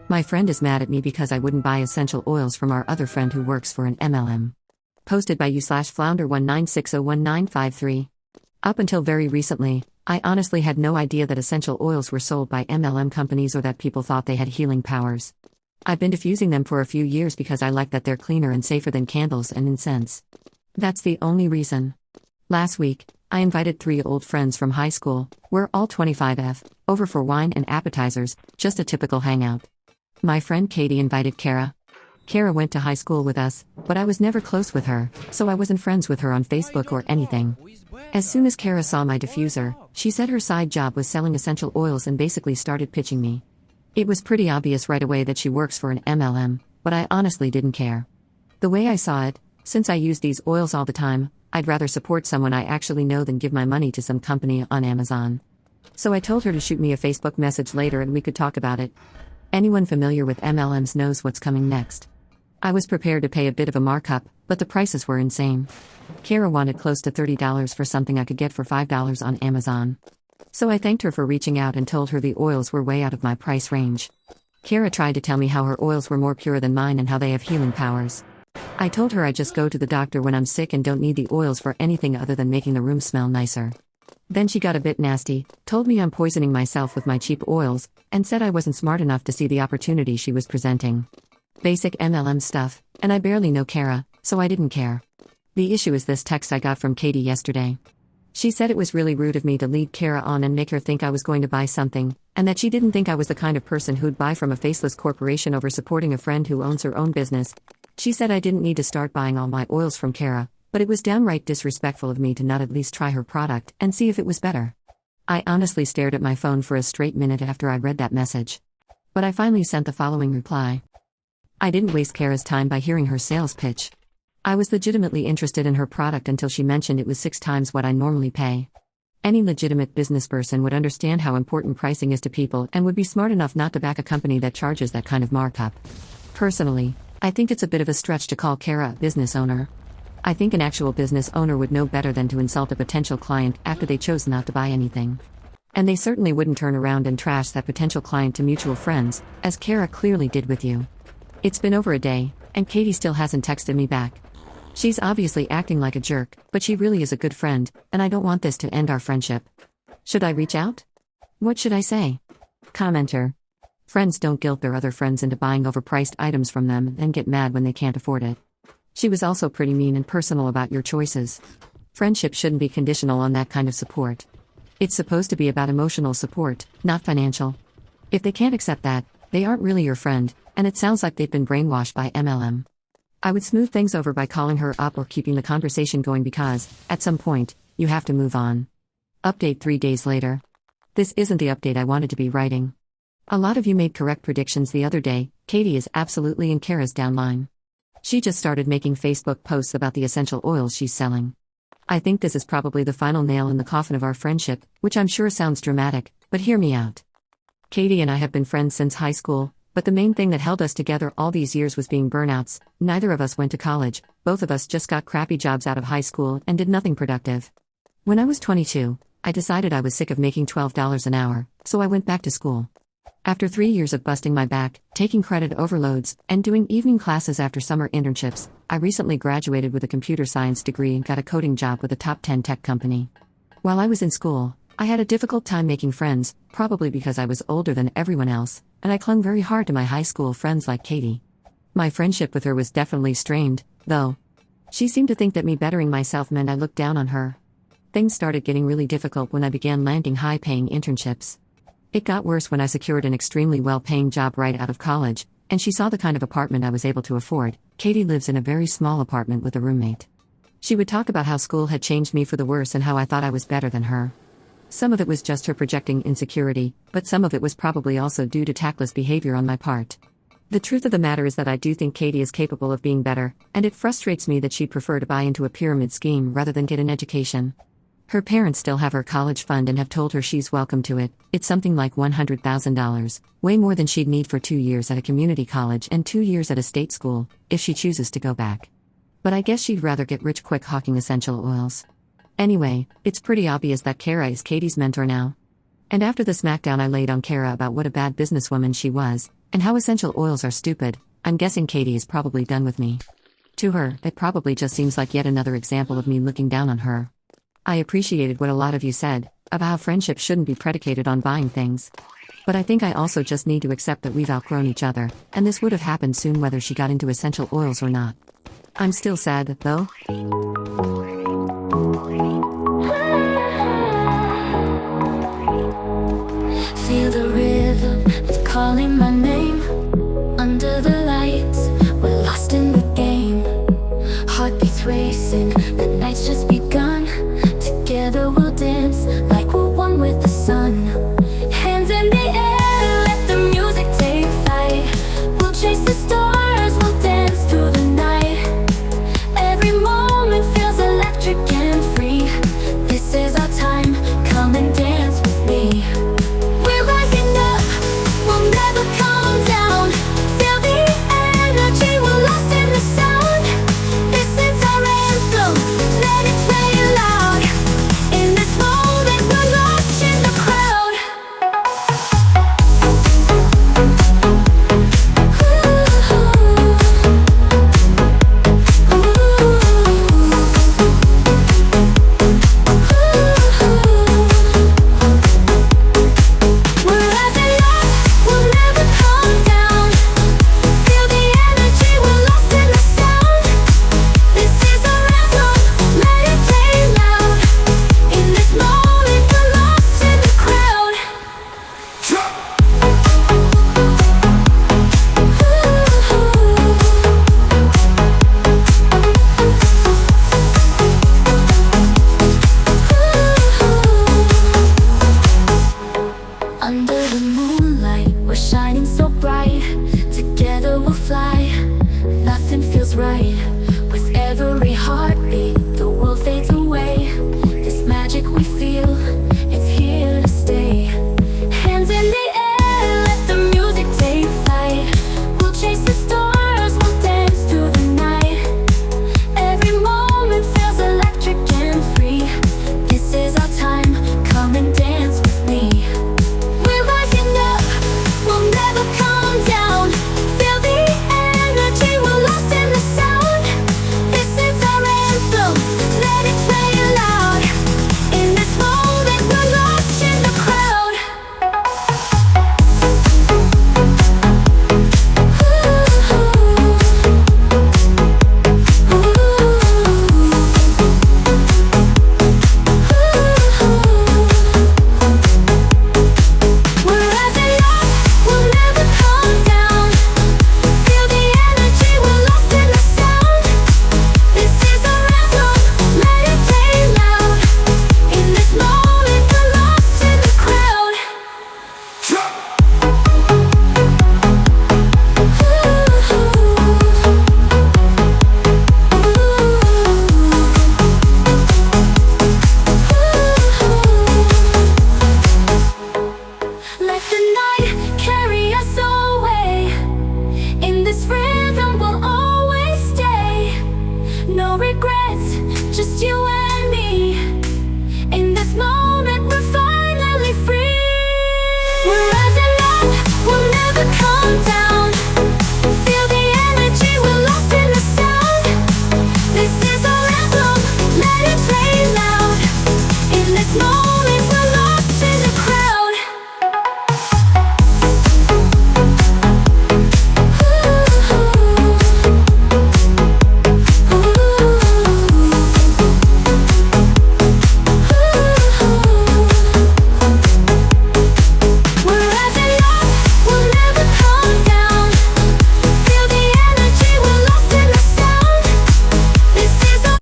My friend is mad at me because I wouldn't buy essential oils from our other friend who works for an MLM. Posted by u/flounder19601953. Up until very recently, I honestly had no idea that essential oils were sold by MLM companies or that people thought they had healing powers. I've been diffusing them for a few years because I like that they're cleaner and safer than candles and incense. That's the only reason. Last week, I invited 3 old friends from high school, we're all 25F, over for wine and appetizers, just a typical hangout. My friend Katie invited Kara. Kara went to high school with us, but I was never close with her, so I wasn't friends with her on Facebook or anything. As soon as Kara saw my diffuser, she said her side job was selling essential oils and basically started pitching me. It was pretty obvious right away that she works for an MLM, but I honestly didn't care. The way I saw it, since I use these oils all the time, I'd rather support someone I actually know than give my money to some company on Amazon. So I told her to shoot me a Facebook message later and we could talk about it. Anyone familiar with MLMs knows what's coming next. I was prepared to pay a bit of a markup, but the prices were insane. Kara wanted close to $30 for something I could get for $5 on Amazon. So I thanked her for reaching out and told her the oils were way out of my price range. Kara tried to tell me how her oils were more pure than mine and how they have healing powers. I told her I just go to the doctor when I'm sick and don't need the oils for anything other than making the room smell nicer. Then she got a bit nasty, told me I'm poisoning myself with my cheap oils, and said I wasn't smart enough to see the opportunity she was presenting. Basic MLM stuff, and I barely know Kara, so I didn't care. The issue is this text I got from Katie yesterday. She said it was really rude of me to lead Kara on and make her think I was going to buy something, and that she didn't think I was the kind of person who'd buy from a faceless corporation over supporting a friend who owns her own business. She said I didn't need to start buying all my oils from Kara, but it was downright disrespectful of me to not at least try her product and see if it was better. I honestly stared at my phone for a straight minute after I read that message. But I finally sent the following reply. I didn't waste Kara's time by hearing her sales pitch. I was legitimately interested in her product until she mentioned it was 6 times what I normally pay. Any legitimate businessperson would understand how important pricing is to people and would be smart enough not to back a company that charges that kind of markup. Personally, I think it's a bit of a stretch to call Kara a business owner. I think an actual business owner would know better than to insult a potential client after they chose not to buy anything. And they certainly wouldn't turn around and trash that potential client to mutual friends, as Kara clearly did with you. It's been over a day, and Katie still hasn't texted me back. She's obviously acting like a jerk, but she really is a good friend, and I don't want this to end our friendship. Should I reach out? What should I say? Commenter. Friends don't guilt their other friends into buying overpriced items from them and then get mad when they can't afford it. She was also pretty mean and personal about your choices. Friendship shouldn't be conditional on that kind of support. It's supposed to be about emotional support, not financial. If they can't accept that, they aren't really your friend, and it sounds like they've been brainwashed by MLM. I would smooth things over by calling her up or keeping the conversation going because, at some point, you have to move on. Update 3 days later. This isn't the update I wanted to be writing. A lot of you made correct predictions the other day. Katie is absolutely in Kara's downline. She just started making Facebook posts about the essential oils she's selling. I think this is probably the final nail in the coffin of our friendship, which I'm sure sounds dramatic, but hear me out. Katie and I have been friends since high school, but the main thing that held us together all these years was being burnouts. Neither of us went to college, both of us just got crappy jobs out of high school and did nothing productive. When I was 22, I decided I was sick of making $12 an hour, so I went back to school. After 3 years of busting my back, taking credit overloads, and doing evening classes after summer internships, I recently graduated with a computer science degree and got a coding job with a top 10 tech company. While I was in school, I had a difficult time making friends, probably because I was older than everyone else, and I clung very hard to my high school friends like Katie. My friendship with her was definitely strained, though. She seemed to think that me bettering myself meant I looked down on her. Things started getting really difficult when I began landing high-paying internships. It got worse when I secured an extremely well-paying job right out of college, and she saw the kind of apartment I was able to afford. Katie lives in a very small apartment with a roommate. She would talk about how school had changed me for the worse and how I thought I was better than her. Some of it was just her projecting insecurity, but some of it was probably also due to tactless behavior on my part. The truth of the matter is that I do think Katie is capable of being better, and it frustrates me that she'd prefer to buy into a pyramid scheme rather than get an education. Her parents still have her college fund and have told her she's welcome to it. It's something like $100,000, way more than she'd need for 2 years at a community college and 2 years at a state school, if she chooses to go back. But I guess she'd rather get rich quick hawking essential oils. Anyway, it's pretty obvious that Kara is Katie's mentor now. And after the smackdown I laid on Kara about what a bad businesswoman she was, And how essential oils are stupid. I'm guessing Katie is probably done with me. To her, it probably just seems like yet another example of me looking down on her. I appreciated what a lot of you said, about how friendship shouldn't be predicated on buying things. But I think I also just need to accept that we've outgrown each other, and this would have happened soon whether she got into essential oils or not. I'm still sad, though.